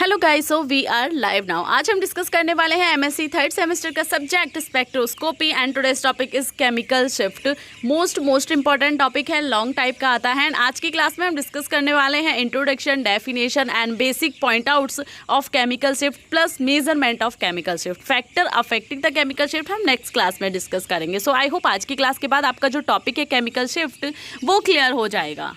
Hello guys, so we are live now. आज हम discuss करने वाले हैं एमएससी थर्ड सेमेस्टर का subject spectroscopy and today's topic is chemical shift. Most important topic है, long type का आता है। एंड आज की क्लास में हम डिस्कस करने वाले हैं introduction, definition and basic point outs of chemical shift plus measurement of chemical shift. Factor affecting the chemical shift हम नेक्स्ट क्लास में डिस्कस करेंगे। सो आई होप आज की क्लास के बाद आपका जो टॉपिक है केमिकल शिफ्ट वो क्लियर हो जाएगा।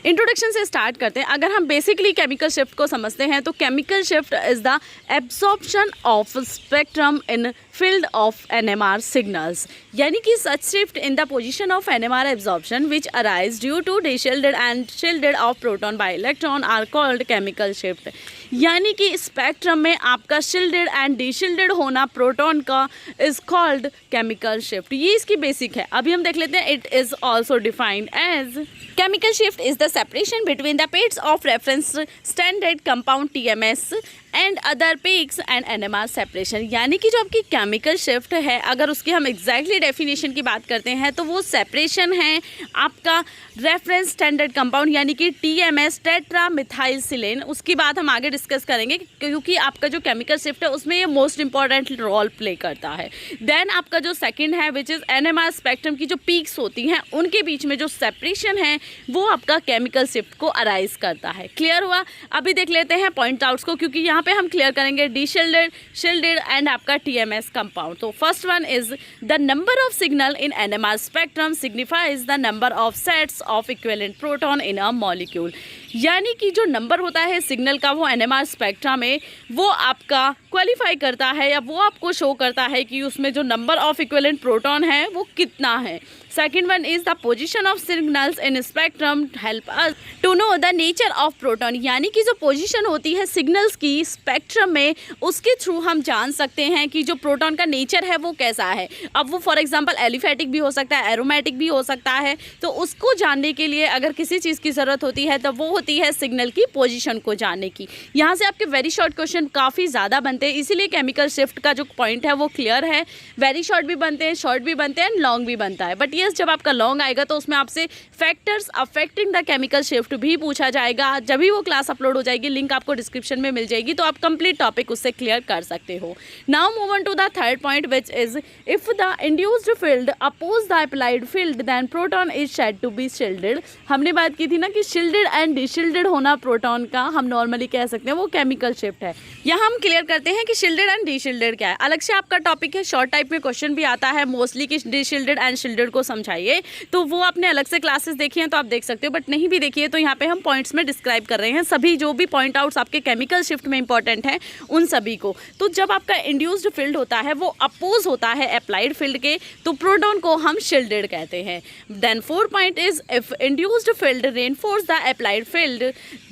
इंट्रोडक्शन से स्टार्ट करते हैं। अगर हम बेसिकली केमिकल शिफ्ट को समझते हैं तो chemical shift is the absorption of spectrum in field of NMR signals, यानी कि such shift in the position of NMR absorption which arise due to deshielded and shielded of proton by electron are called chemical shift. यानी कि spectrum में आपका शिल्डेड and डिशिल्डेड होना proton का is called chemical shift. ये इसकी बेसिक है। अभी हम देख लेते हैं। It is also defined as chemical shift is the separation between the pairs of reference standard compound TMS and other peaks and NMR separation. यानी कि जो आपकी केमिकल शिफ्ट है, अगर उसकी हम एग्जैक्टली डेफिनेशन की बात करते हैं तो वो सेपरेशन है आपका रेफरेंस स्टैंडर्ड कंपाउंड यानी कि TMS टेट्रा मिथाइल सिलेन। उसकी बात हम आगे डिस्कस करेंगे क्योंकि आपका जो केमिकल शिफ्ट है उसमें ये मोस्ट इंपॉर्टेंट रोल प्ले करता है। देन आपका जो सेकेंड है विच इज़ NMR स्पेक्ट्रम की जो पीक्स होती हैं उनके बीच में जो सेपरेशन है वो आपका केमिकल शिफ्ट को अराइज करता है। क्लियर हुआ? अभी देख लेते हैं पॉइंट आउट्स को, क्योंकि यहाँ पे हम क्लियर करेंगे डिशिल्डेड, शिल्डेड एंड आपका TMS कंपाउंड। तो first one is the number of signal in NMR spectrum signifies the number of sets of equivalent proton in a molecule. यानी कि जो नंबर होता है सिग्नल का वो NMR स्पेक्ट्रा में वो आपका क्वालिफाई करता है या वो आपको शो करता है कि उसमें जो नंबर ऑफ इक्विवेलेंट प्रोटॉन है वो कितना है। Second one is the position of signals in spectrum help us to know the nature of proton. यानी कि जो पोजीशन होती है सिग्नल्स की स्पेक्ट्रम में उसके थ्रू हम जान सकते हैं कि जो प्रोटॉन का नेचर है वो कैसा है। अब वो फॉर एग्जांपल एलिफेटिक भी हो सकता है, एरोमेटिक भी हो सकता है। तो उसको जानने के लिए अगर किसी चीज़ की ज़रूरत होती है तो वो होती है सिग्नल की पोजीशन को जानने की। यहाँ से आपके वेरी शॉर्ट क्वेश्चन काफ़ी ज़्यादा बनते हैं, इसीलिए केमिकल शिफ्ट का जो पॉइंट है वो क्लियर है। वेरी शॉर्ट भी बनते हैं, शॉर्ट भी बनते हैं एंड लॉन्ग भी बनता है। बट जब आपका लॉन्ग आएगा तो उसमें आपसे factors affecting the chemical shift भी पूछा जाएगा। जब भी वो क्लास अपलोड हो जाएगी, लिंक आपको डिस्क्रिप्शन में मिल जाएगी, तो आप कंप्लीट टॉपिक उससे क्लियर कर सकते हो। Now move on to the third point which is if the induced field oppose the applied field then proton is said to be shielded. हमने बात की थी ना कि शिल्डेड एंड डिशिल्डेड होना प्रोटॉन का हम नॉर्मली कह सकते हैं वो केमिकल शिफ्ट है। यहाँ हम क्लियर करते हैं कि शिल्डेड एंड डिशिल्डेड क्या है। अलग से आपका टॉपिक है, शॉर्ट टाइप में क्वेश्चन भी आता है मोस्टली कि डिशिल्डेड एंड शिल्डेड को समझाइए। तो वो आपने अलग से क्लासेस देखी हैं तो आप देख सकते हो, बट नहीं भी देखिए तो यहाँ पे हम पॉइंट्स में डिस्क्राइब कर रहे हैं सभी जो भी पॉइंट आउट्स आपके केमिकल शिफ्ट में इंपॉर्टेंट है उन सभी को। तो जब आपका इंड्यूस्ड फील्ड होता है वो अपोज होता है अप्लाइड फील्ड के, तो प्रोटॉन को हम शिल्डेड कहते हैं। Then fourth point is if induced field reinforce the applied field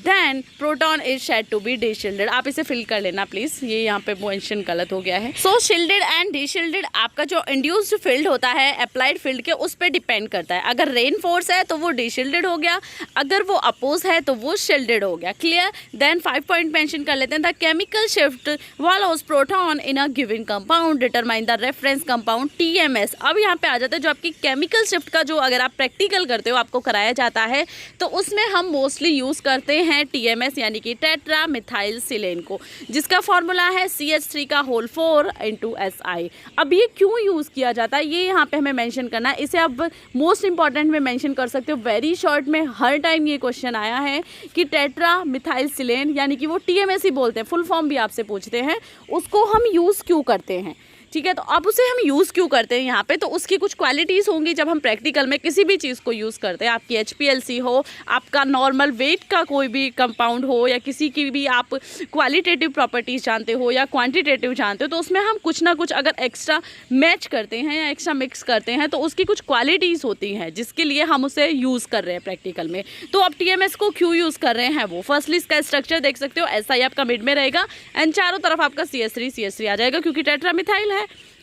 then proton is said to be deshielded. आप इसे फिल कर लेना प्लीज, ये यहाँ पे मेंशन गलत हो गया है। सो शिल्डेड एंड डिशिल्डेड आपका जो इंड्यूस्ड फील्ड होता है अप्लाइड फील्ड के उस पर डिपेंड करता है। अगर रेन फोर्स है तो वो डिशिल्डेड हो गया, अगर वो अपोज है तो वो शिल्डेड हो गया। क्लियर? देन 5 पॉइंट मेंशन कर लेते हैं। The chemical shift values proton in a given compound determine the reference compound TMS। अब यहाँ पे आ जाता है जो आपकी केमिकल शिफ्ट का जो अगर आप प्रैक्टिकल करते हो आपको कराया जाता है तो उसमें हम मोस्टली यूज करते हैं TMS यानी कि टेट्रा मिथाइल सिलेन को, जिसका फॉर्मूला है CH3 का होल 4 × SI। अब ये क्यों यूज किया जाता है ये यहाँ पे हमें मेंशन करना है। इसे आप मोस्ट इंपॉर्टेंट में मेंशन कर सकते हो। वेरी शॉर्ट में हर टाइम ये क्वेश्चन आया है कि टेट्रा मिथाइल सिलेन यानी कि वो TMS ही बोलते हैं, फुल फॉर्म भी आपसे पूछते हैं, उसको हम यूज़ क्यों करते हैं। ठीक है, तो अब उसे हम यूज़ क्यों करते हैं यहाँ पे, तो उसकी कुछ क्वालिटीज़ होंगी जब हम प्रैक्टिकल में किसी भी चीज़ को यूज़ करते हैं। आपकी HPLC हो, आपका नॉर्मल वेट का कोई भी कंपाउंड हो, या किसी की भी आप क्वालिटेटिव प्रॉपर्टीज़ जानते हो या क्वांटिटेटिव जानते हो, तो उसमें हम कुछ ना कुछ अगर एक्स्ट्रा मैच करते हैं या एक्स्ट्रा मिक्स करते हैं तो उसकी कुछ क्वालिटीज़ होती हैं जिसके लिए हम उसे यूज़ कर रहे हैं प्रैक्टिकल में। तो अब TMS को क्यों यूज़ कर रहे हैं वो फर्स्टली इसका स्ट्रक्चर देख सकते हो। SI आपका मिड में रहेगा एंड चारों तरफ आपका CH3 आ जाएगा क्योंकि टेट्रा मिथाइल है।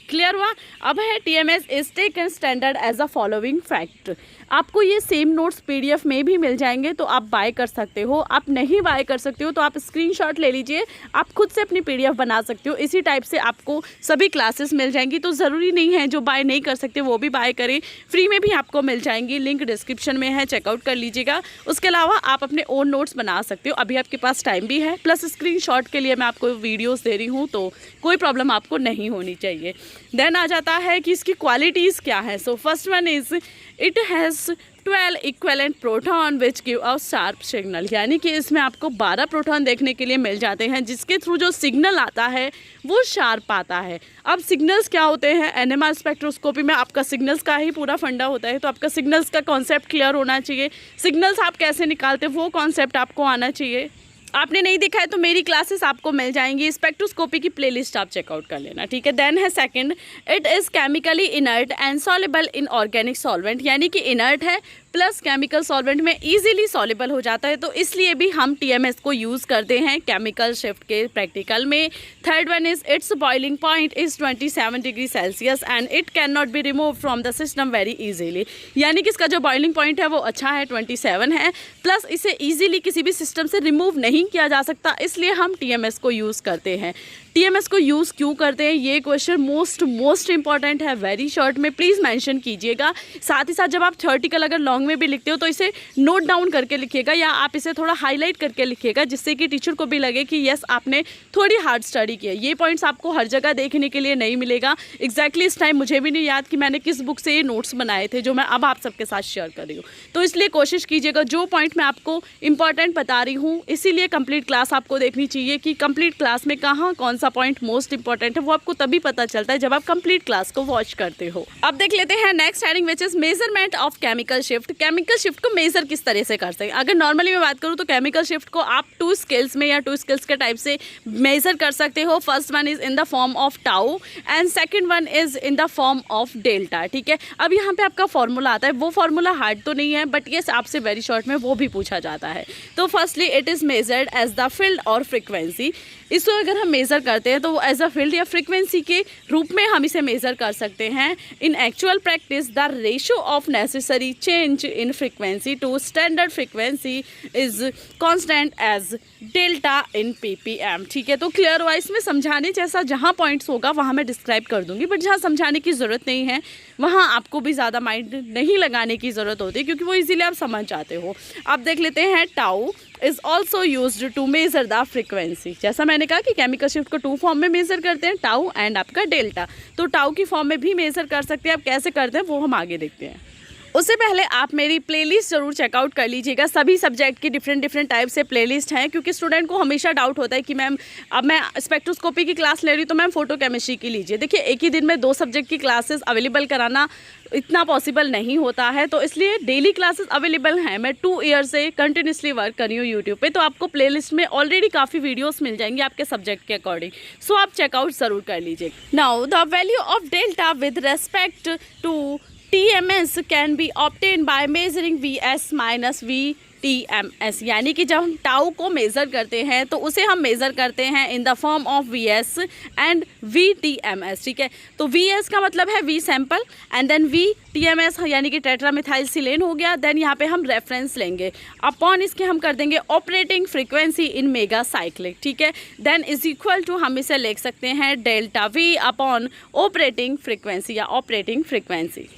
क्लियर हुआ? अब है TMS is taken standard as a following fact. आपको ये सेम नोट्स PDF में भी मिल जाएंगे, तो आप बाय कर सकते हो। आप नहीं बाय कर सकते हो तो आप स्क्रीनशॉट ले लीजिए, आप खुद से अपनी PDF बना सकते हो। इसी टाइप से आपको सभी क्लासेस मिल जाएंगी, तो ज़रूरी नहीं है जो बाय नहीं कर सकते वो भी बाय करें, फ्री में भी आपको मिल जाएंगी। लिंक डिस्क्रिप्शन में है, चेकआउट कर लीजिएगा। उसके अलावा आप अपने ओन नोट्स बना सकते हो, अभी आपके पास टाइम भी है, प्लस स्क्रीनशॉट के लिए मैं आपको वीडियोस दे रही हूँ, तो कोई प्रॉब्लम आपको नहीं होनी चाहिए। देन आ जाता है कि इसकी क्वालिटीज़ क्या है। So first one is it has 12 equivalent proton which give a sharp signal, यानी कि इसमें आपको 12 प्रोटॉन देखने के लिए मिल जाते हैं, जिसके थ्रू जो सिग्नल आता है वो शार्प आता है। अब सिग्नल्स क्या होते हैं, NMR स्पेक्ट्रोस्कोपी में आपका सिग्नल्स का ही पूरा फंडा होता है, तो आपका सिग्नल्स का कॉन्सेप्ट क्लियर होना चाहिए। सिग्नल्स आप कैसे निकालते हैं वो कॉन्सेप्ट आपको आना चाहिए। आपने नहीं देखा है तो मेरी क्लासेस आपको मिल जाएंगी, स्पेक्ट्रोस्कोपी की प्लेलिस्ट आप चेकआउट कर लेना, ठीक है। देन है second, it is chemically inert and soluble in organic solvent, यानी कि इनर्ट है प्लस केमिकल सॉल्वेंट में इजीली सॉल्युबल हो जाता है, तो इसलिए भी हम TMS को यूज़ करते हैं केमिकल शिफ्ट के प्रैक्टिकल में। Third one is it's boiling point is 27 degree Celsius and it can not be remove from the system very easily, यानी कि इसका जो बॉइलिंग पॉइंट है वो अच्छा है, 27 है, प्लस इसे ईजिली किसी भी सिस्टम से रिमूव नहीं किया जा सकता, इसलिए हम TMS को यूज़ करते हैं। TMS को यूज़ क्यों करते हैं, ये क्वेश्चन मोस्ट इंपॉर्टेंट है, वेरी शॉर्ट में प्लीज़ मेंशन कीजिएगा। साथ ही साथ जब आप थ्योरेटिकल अगर लॉन्ग में भी लिखते हो तो इसे नोट डाउन करके लिखिएगा, या आप इसे थोड़ा हाईलाइट करके लिखिएगा, जिससे कि टीचर को भी लगे कि यस आपने थोड़ी हार्ड स्टडी की है। ये पॉइंट्स आपको हर जगह देखने के लिए नहीं मिलेगा। एग्जैक्टली इस टाइम मुझे भी नहीं याद कि मैंने किस बुक से ये नोट्स बनाए थे जो मैं अब आप सबके साथ शेयर कर रही हूँ, तो इसलिए कोशिश कीजिएगा जो पॉइंट मैं आपको इंपॉर्टेंट बता रही हूँ, इसीलिए कंप्लीट क्लास आपको देखनी चाहिए कि कंप्लीट क्लास में कहाँ कौन सा पॉइंट मोस्ट इंपॉर्टेंट है, वो आपको तभी पता चलता है जब आप कंप्लीट क्लास को वॉच करते हो। अब देख लेते हैं next heading which is measurement of chemical shift. Chemical shift को मेजर किस तरह से करते हैं, अगर नॉर्मली मैं बात करूँ तो केमिकल शिफ्ट को आप 2 स्केल्स में या 2 स्केल्स के टाइप से मेजर कर सकते हो। First one is in the form of tau and second one is in the form of delta, ठीक है। अब यहाँ पे आपका फॉर्मूला आता है, वो फॉर्मूला हार्ड तो नहीं है, बट ये आपसे वेरी शॉर्ट में वो भी पूछा जाता है। तो firstly it is measured as the field और फ्रिक्वेंसी। इसको अगर हम मेज़र करते हैं तो वो एज अ फील्ड या फ्रीक्वेंसी के रूप में हम इसे मेज़र कर सकते हैं। In actual practice the ratio of necessary change in frequency to standard frequency is constant as delta in ppm, ठीक है। तो क्लियर हुआ, इसमें समझाने जैसा जहाँ पॉइंट्स होगा वहाँ मैं डिस्क्राइब कर दूंगी, बट जहाँ समझाने की ज़रूरत नहीं है वहाँ आपको भी ज़्यादा माइंड नहीं लगाने की ज़रूरत होती, क्योंकि वो इजीली आप समझ जाते हो। आप देख लेते हैं tau is also used to measure the frequency. जैसा मैंने कहा कि केमिकल शिफ्ट को 2 फॉर्म में मेज़र करते हैं, टाउ एंड आपका डेल्टा, तो टाउ की फॉर्म में भी मेज़र कर सकते हैं। आप कैसे करते हैं वो हम आगे देखते हैं। उससे पहले आप मेरी प्लेलिस्ट ज़रूर चेकआउट कर लीजिएगा। सभी सब्जेक्ट की डिफरेंट टाइप से प्लेलिस्ट हैं, क्योंकि स्टूडेंट को हमेशा डाउट होता है कि मैम अब मैं स्पेक्ट्रोस्कोपी की क्लास ले रही हूँ तो मैम फोटो केमिस्ट्री की लीजिए। देखिए एक ही दिन में 2 सब्जेक्ट की क्लासेस अवेलेबल कराना इतना पॉसिबल नहीं होता है, तो इसलिए डेली क्लासेस अवेलेबल हैं। मैं 2 ईयर से कंटिन्यूसली वर्क कर रही हूँ यूट्यूब पे, तो आपको प्लेलिस्ट में ऑलरेडी काफ़ी वीडियोस मिल जाएंगी आपके सब्जेक्ट के अकॉर्डिंग, सो आप चेकआउट ज़रूर कर लीजिए। Now the value of delta with respect to TMS can be obtain by measuring VS minus VTMS, यानी कि जब हम टाउ को मेज़र करते हैं तो उसे हम मेज़र करते हैं in the form of VS and VTMS, ठीक है। तो VS का मतलब है V sample and then VTMS यानी कि टेट्रामिथाइलसिलेन हो गया। देन यहाँ पे हम रेफरेंस लेंगे, अपॉन इसके हम कर देंगे operating frequency in mega cyclic, ठीक है। देन इज इक्वल टू हम इसे लिख सकते हैं delta V upon operating frequency या ऑपरेटिंग फ्रीक्वेंसी,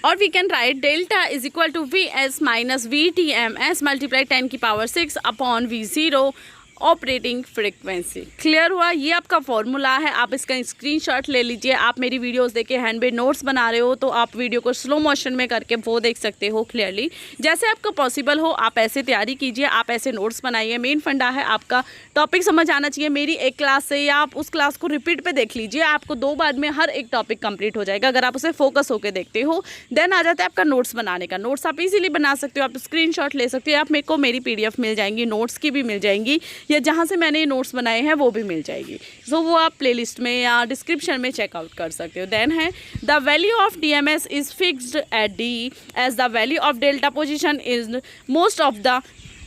और we can write delta is equal to VS minus VTMS multiply 10 की power 6 upon V0 operating frequency. Clear हुआ, ये आपका फॉर्मूला है, आप इसका स्क्रीनशॉट ले लीजिए। आप मेरी वीडियोस देखे हैंडमेड नोट्स बना रहे हो तो आप वीडियो को स्लो मोशन में करके वो देख सकते हो क्लियरली। जैसे आपको पॉसिबल हो आप ऐसे तैयारी कीजिए, आप ऐसे नोट्स बनाइए। मेन फंडा है आपका टॉपिक समझ आना चाहिए मेरी एक क्लास से, या आप उस क्लास को रिपीट पे देख लीजिए, आपको 2 बार में हर एक टॉपिक कंप्लीट हो जाएगा अगर आप उसे फोकस होकर देखते हो। देन आ जाता है आपका नोट्स बनाने का। नोट्स आप इजीली बना सकते हो, आप स्क्रीनशॉट ले सकते हो, आप मेरे को मेरी PDF मिल जाएंगी, नोट्स की भी मिल जाएंगी, या जहाँ से मैंने नोट्स बनाए हैं वो भी मिल जाएगी। सो वो आप प्लेलिस्ट में या डिस्क्रिप्शन में चेकआउट कर सकते हो। देन है the value of TMS is fixed at D as the value of delta position is most of the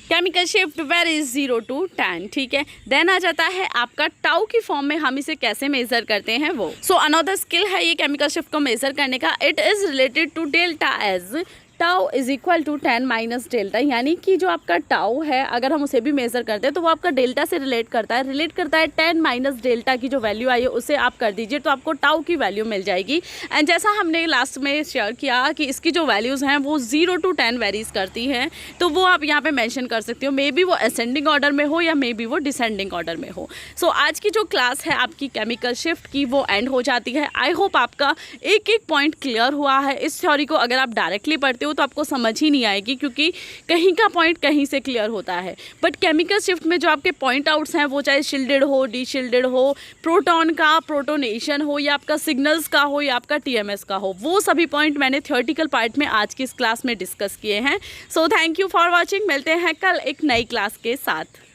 chemical shift varies 0 to 10, ठीक है। देन आ जाता है आपका टाउ की फॉर्म में हम इसे कैसे मेजर करते हैं वो। सो अनदर स्किल है ये केमिकल शिफ्ट को मेजर करने का। It is related to delta as tau is equal to 10 minus delta, यानी कि जो आपका टाउ है अगर हम उसे भी मेज़र करते हैं तो वो आपका डेल्टा से रिलेट करता है 10 माइनस डेल्टा की जो वैल्यू आई है उसे आप कर दीजिए तो आपको टाउ की वैल्यू मिल जाएगी। एंड जैसा हमने लास्ट में शेयर किया कि इसकी जो वैल्यूज़ हैं वो 0 to 10 वेरीज करती हैं, तो वो आप यहाँ पे मेंशन कर सकते हो, मे बी वो असेंडिंग ऑर्डर में हो या मे बी वो डिसेंडिंग ऑर्डर में हो। सो आज की जो क्लास है आपकी केमिकल शिफ्ट की वो एंड हो जाती है। आई होप आपका एक एक पॉइंट क्लियर हुआ है। इस थ्योरी को अगर आप डायरेक्टली पढ़ते हो तो आपको समझ ही नहीं आएगी, क्योंकि कहीं का पॉइंट कहीं से क्लियर होता है। बट केमिकल शिफ्ट में जो आपके पॉइंट आउट्स हैं वो चाहे शील्डेड हो, डीशील्डेड हो, प्रोटॉन का प्रोटोनेशन हो या आपका सिग्नल्स का हो या आपका टीएमएस का हो, वो सभी पॉइंट मैंने थ्योरेटिकल पार्ट में आज की इस क्लास में डिस्कस किए हैं। So thank you for watching. मिलते हैं कल एक नई क्लास के साथ।